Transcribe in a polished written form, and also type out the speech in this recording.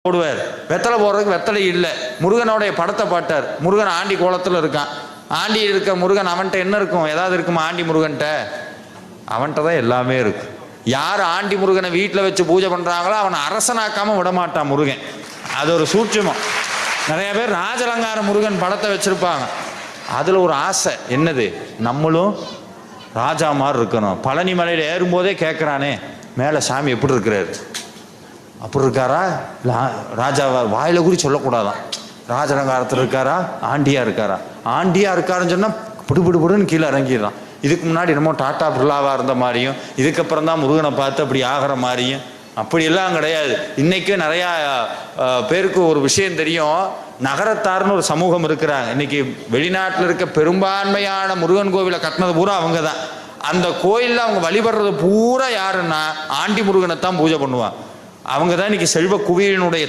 போடுவார். வெத்தலை போடுறதுக்கு வெத்தலை இல்லை. முருகனுடைய படத்தை பாட்டார். முருகன் ஆண்டி கோலத்தில் இருக்கான். ஆண்டி இருக்க முருகன் அவன்கிட்ட என்ன இருக்கும்? ஏதாவது இருக்குமா ஆண்டி முருகன்கிட்ட? அவன்கிட்ட தான் எல்லாமே இருக்கு. யார் ஆண்டி முருகனை வீட்டில் வச்சு பூஜை பண்ணுறாங்களோ அவனை அரசனாக்காமல் விடமாட்டான் முருகன். அது ஒரு சூட்சுமம். நிறைய பேர் ராஜலங்கார முருகன் படத்தை வச்சுருப்பாங்க. அதில் ஒரு ஆசை என்னது? நம்மளும் ராஜா மாதிரி இருக்கணும். பழனி மலையில் ஏறும்போதே கேட்குறானே, மேலே சாமி எப்படி இருக்கிறாரு? அப்படி இருக்காரா? ராஜாவா? வாயில குறி சொல்லக்கூடாதான். ராஜலங்காரத்தில் இருக்காரா? ஆண்டியா இருக்காரா? ஆண்டியா இருக்காருன்னு சொன்னால் பிடுபிடுன்னு கீழே இறங்கிடுறான். இதுக்கு முன்னாடி என்னமோ டாட்டா பிர்லாவாக இருந்த மாதிரியும், இதுக்கப்புறம் தான் முருகனை பார்த்து அப்படி ஆகிற மாதிரியும் அப்படியெல்லாம் கிடையாது. இன்றைக்கி நிறையா பேருக்கு ஒரு விஷயம் தெரியும். நகரத்தார்னு ஒரு சமூகம் இருக்கிறாங்க. இன்றைக்கி வெளிநாட்டில் இருக்க பெரும்பான்மையான முருகன் கோவிலை கட்டினது பூரா அவங்க தான். அந்த கோயிலில் அவங்க வழிபடுறது பூரா யாருன்னா ஆண்டி முருகனை தான் பூஜை பண்ணுவாங்க. அவங்க தான் இன்றைக்கி செல்வ குவியலினுடைய